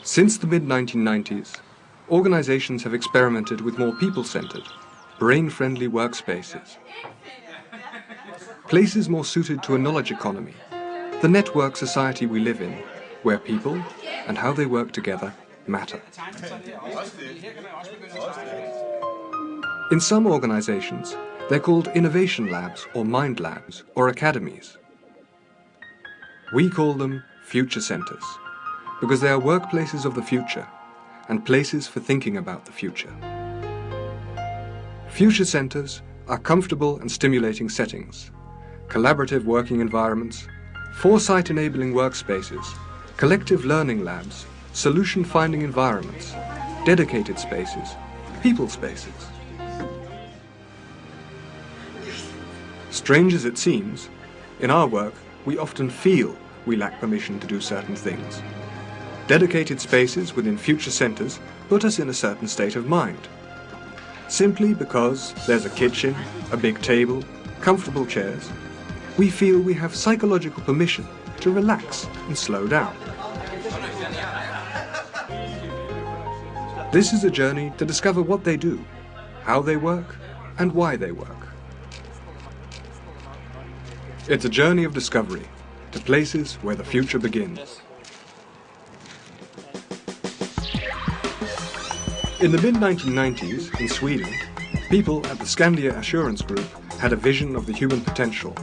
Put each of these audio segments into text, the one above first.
Since the mid-1990s, organizations have experimented with more people-centered, brain-friendly workspaces. Places more suited to a knowledge economy, the network society we live in, where people and how they work together matter. In some organizations, they're called innovation labs or mind labs or academies. We call them future centers, because they are workplaces of the future and places for thinking about the future. Future centers are comfortable and stimulating settings, collaborative working environments, foresight-enabling workspaces, collective learning labs, solution-finding environments, dedicated spaces, people spaces. Strange as it seems, in our work we often feel we lack permission to do certain things. Dedicated spaces within future centers put us in a certain state of mind. Simply because there's a kitchen, a big table, comfortable chairs, we feel we have psychological permission to relax and slow down. This is a journey to discover what they do, how they work, and why they work. It's a journey of discovery to places where the future begins. In the mid-1990s, in Sweden, people at the Skandia Assurance Group had a vision of the human potential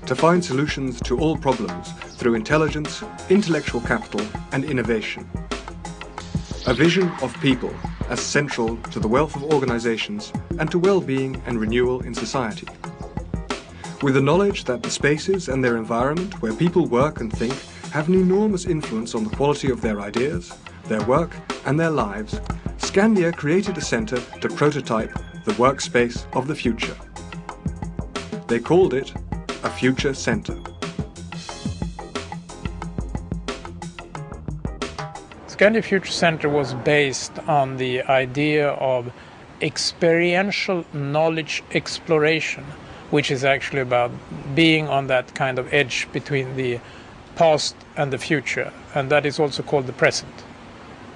to find solutions to all problems through intelligence, intellectual capital and innovation. A vision of people as central to the wealth of organizations and to well-being and renewal in society. With the knowledge that the spaces and their environment where people work and think have an enormous influence on the quality of their ideas, their work and their lives, Skandia created a center to prototype the workspace of the future. They called it a future center. Skandia Future Center was based on the idea of experiential knowledge exploration, which is actually about being on that kind of edge between the past and the future, and that is also called the present.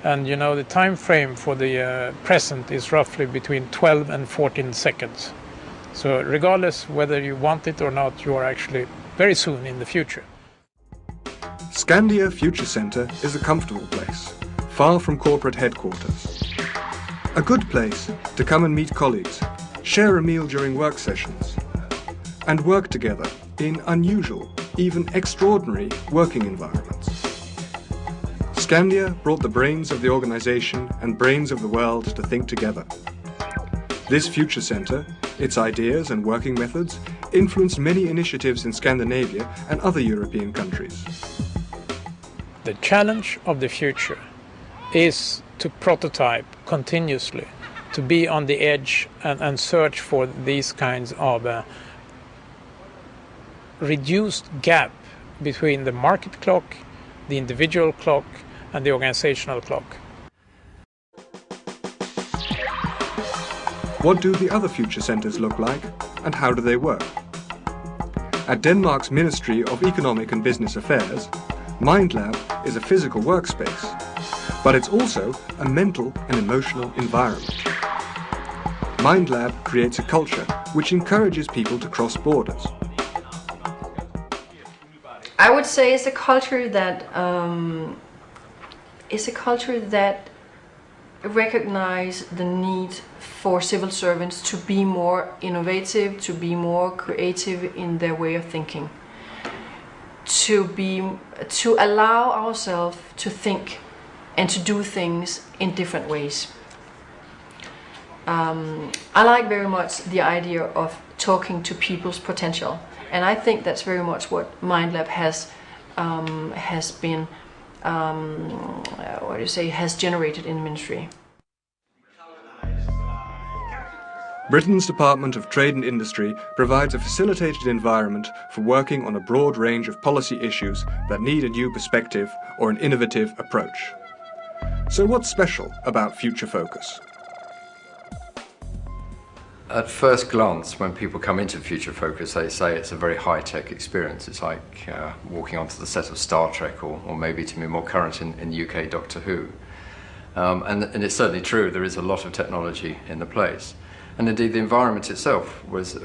And you know, the time frame for the present is roughly between 12 and 14 seconds. So regardless whether you want it or not, you are actually very soon in the future. Skandia Future Center is a comfortable place, far from corporate headquarters. A good place to come and meet colleagues, share a meal during work sessions, and work together in unusual, even extraordinary working environments. Skandia brought the brains of the organization and brains of the world to think together. This future center, its ideas and working methods, influenced many initiatives in Scandinavia and other European countries. The challenge of the future is to prototype continuously, to be on the edge and search for these kinds of reduced gap between the market clock, the individual clock, and the organizational clock. What do the other future centers look like, and how do they work? At Denmark's Ministry of Economic and Business Affairs, Mindlab is a physical workspace, but it's also a mental and emotional environment. Mindlab creates a culture which encourages people to cross borders. I would say it's a culture that recognizes the need for civil servants to be more innovative, to be more creative in their way of thinking, to allow ourselves to think and to do things in different ways. I like very much the idea of talking to people's potential. And I think that's very much what Mindlab has been, has generated in the ministry. Britain's Department of Trade and Industry provides a facilitated environment for working on a broad range of policy issues that need a new perspective or an innovative approach. So what's special about Future Focus? At first glance, when people come into Future Focus, they say it's a very high-tech experience. It's like walking onto the set of Star Trek, or maybe to be more current in UK, Doctor Who. And it's certainly true, there is a lot of technology in the place. And indeed the environment itself was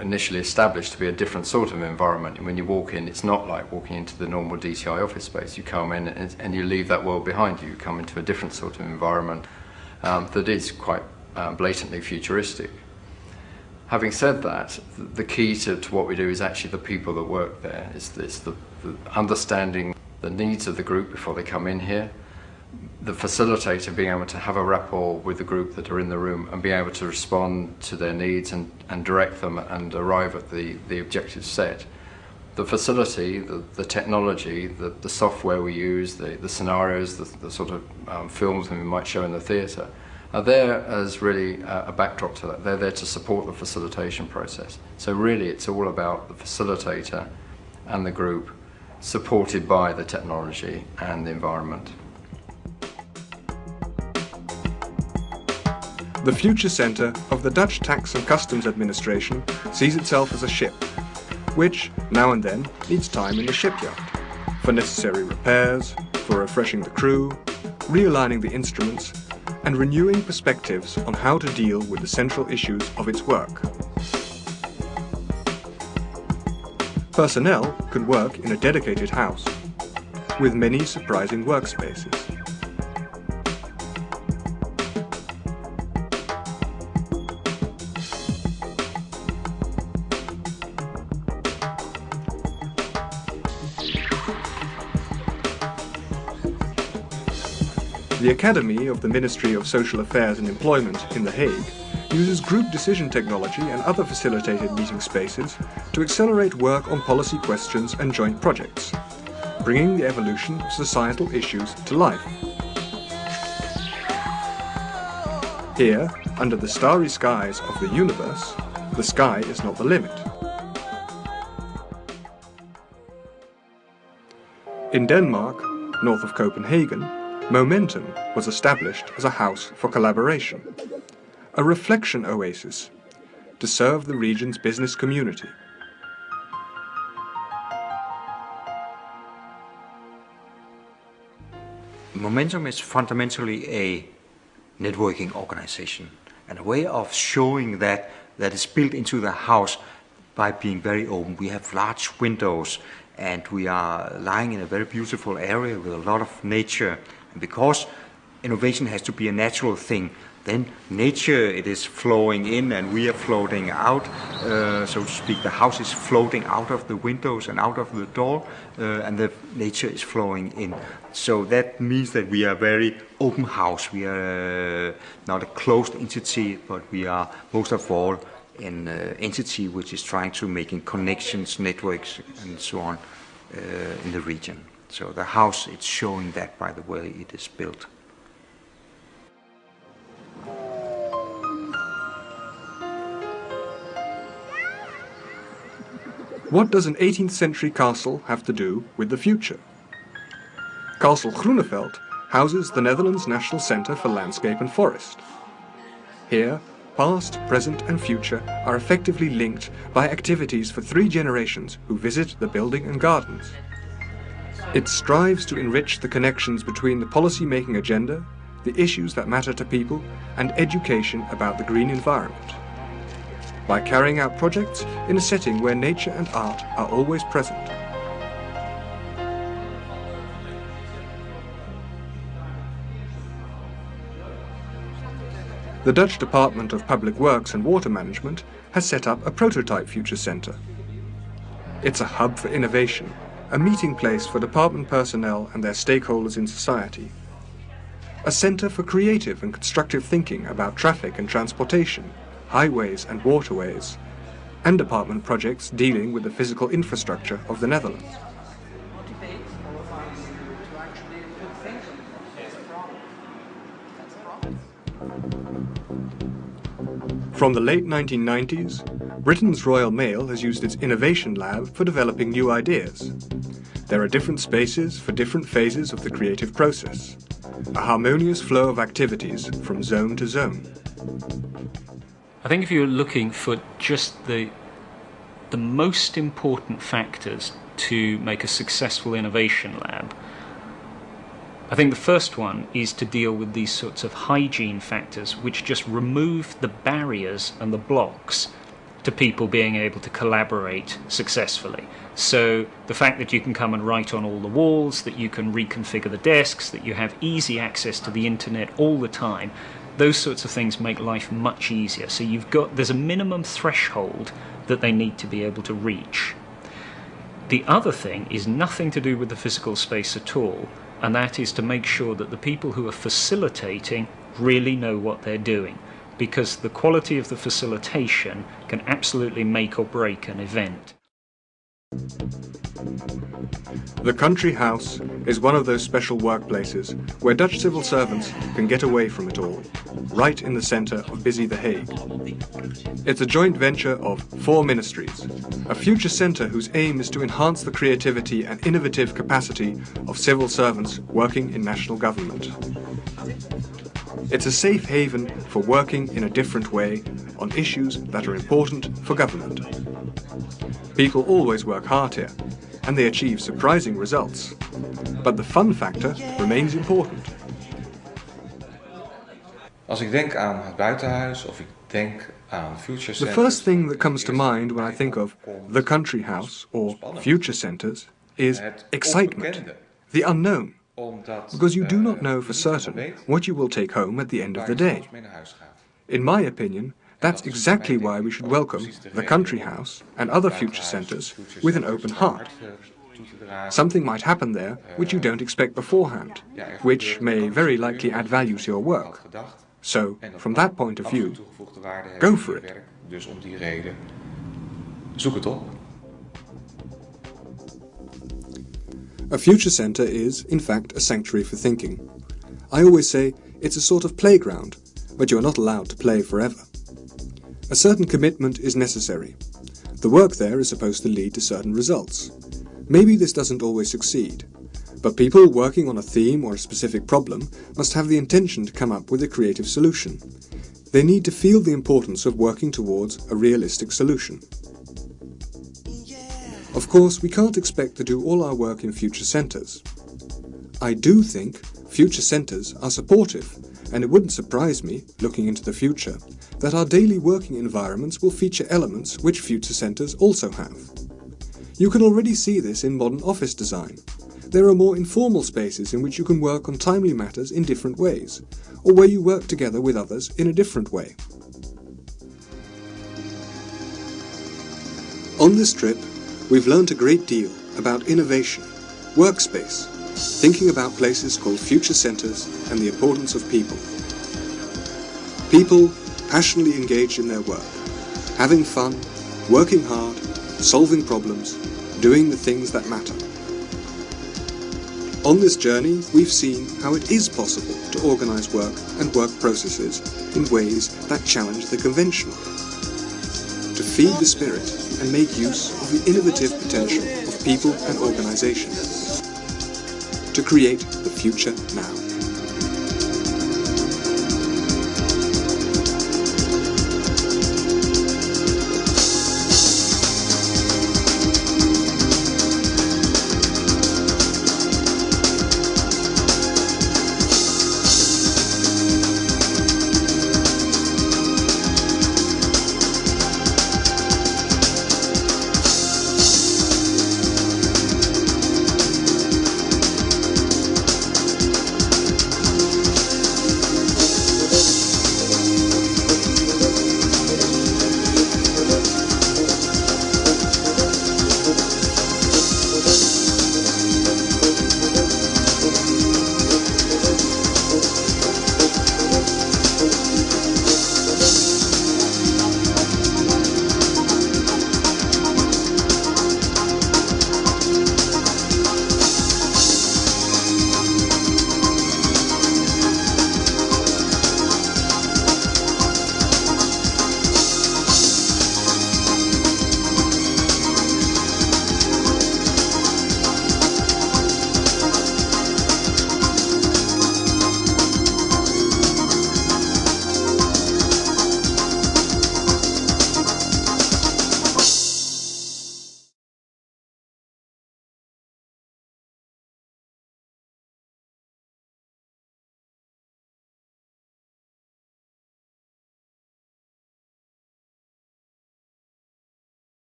initially established to be a different sort of environment. And when you walk in, it's not like walking into the normal DTI office space. You come in and you leave that world behind you. You come into a different sort of environment that is quite blatantly futuristic. Having said that, the key to what we do is actually the people that work there. It's the understanding the needs of the group before they come in here, the facilitator being able to have a rapport with the group that are in the room and be able to respond to their needs and direct them and arrive at the objectives set. The facility, the technology, the software we use, the scenarios, the sort of films we might show in the theatre, are there as really a backdrop to that. They're there to support the facilitation process. So really it's all about the facilitator and the group supported by the technology and the environment. The Future Centre of the Dutch Tax and Customs Administration sees itself as a ship, which, now and then, needs time in the shipyard, for necessary repairs, for refreshing the crew, realigning the instruments, and renewing perspectives on how to deal with the central issues of its work. Personnel could work in a dedicated house, with many surprising workspaces. The Academy of the Ministry of Social Affairs and Employment in The Hague uses group decision technology and other facilitated meeting spaces to accelerate work on policy questions and joint projects, bringing the evolution of societal issues to life. Here, under the starry skies of the universe, the sky is not the limit. In Denmark, north of Copenhagen, Momentum was established as a house for collaboration, a reflection oasis to serve the region's business community. Momentum is fundamentally a networking organization and a way of showing that is built into the house by being very open. We have large windows and we are lying in a very beautiful area with a lot of nature. And because innovation has to be a natural thing, then nature, it is flowing in and we are floating out, so to speak. The house is floating out of the windows and out of the door, and the nature is flowing in. So that means that we are a very open house. We are not a closed entity, but we are most of all an entity which is trying to making connections, networks, and so on in the region. So the house, it's showing that by the way it is built. What does an 18th century castle have to do with the future? Castle Groeneveld houses the Netherlands National Centre for Landscape and Forest. Here, past, present and future are effectively linked by activities for 3 generations who visit the building and gardens. It strives to enrich the connections between the policy-making agenda, the issues that matter to people, and education about the green environment, by carrying out projects in a setting where nature and art are always present. The Dutch Department of Public Works and Water Management has set up a prototype future centre. It's a hub for innovation, a meeting place for department personnel and their stakeholders in society. A centre for creative and constructive thinking about traffic and transportation, highways and waterways, and department projects dealing with the physical infrastructure of the Netherlands. From the late 1990s, Britain's Royal Mail has used its Innovation Lab for developing new ideas. There are different spaces for different phases of the creative process, a harmonious flow of activities from zone to zone. I think if you're looking for just the most important factors to make a successful innovation lab, I think the first one is to deal with these sorts of hygiene factors which just remove the barriers and the blocks to people being able to collaborate successfully. So the fact that you can come and write on all the walls, that you can reconfigure the desks, that you have easy access to the internet all the time, those sorts of things make life much easier. So there's a minimum threshold that they need to be able to reach. The other thing is nothing to do with the physical space at all, and that is to make sure that the people who are facilitating really know what they're doing, because the quality of the facilitation can absolutely make or break an event. The country house is one of those special workplaces where Dutch civil servants can get away from it all, right in the centre of busy The Hague. It's a joint venture of 4 ministries, a future centre whose aim is to enhance the creativity and innovative capacity of civil servants working in national government. It's a safe haven for working in a different way on issues that are important for government. People always work hard here, and they achieve surprising results. But the fun factor remains important. Als ik denk aan het buitenhuis of ik denk aan future centers. The first thing that comes to mind when I think of the country house or future centers is excitement, the unknown, because you do not know for certain what you will take home at the end of the day. In my opinion, that's exactly why we should welcome the country house and other future centers with an open heart. Something might happen there which you don't expect beforehand, which may very likely add value to your work. So, from that point of view, go for it. Dus om die reden, zoek het op. A future center is, in fact, a sanctuary for thinking. I always say it's a sort of playground, but you are not allowed to play forever. A certain commitment is necessary. The work there is supposed to lead to certain results. Maybe this doesn't always succeed, but people working on a theme or a specific problem must have the intention to come up with a creative solution. They need to feel the importance of working towards a realistic solution. Of course, we can't expect to do all our work in future centers. I do think future centers are supportive, and it wouldn't surprise me, looking into the future, that our daily working environments will feature elements which future centers also have. You can already see this in modern office design. There are more informal spaces in which you can work on timely matters in different ways, or where you work together with others in a different way. On this trip, we've learnt a great deal about innovation, workspace, thinking about places called future centers, and the importance of people. People passionately engaged in their work, having fun, working hard, solving problems, doing the things that matter. On this journey, we've seen how it is possible to organize work and work processes in ways that challenge the conventional, to feed the spirit and make use of the innovative potential of people and organizations, to create the future now.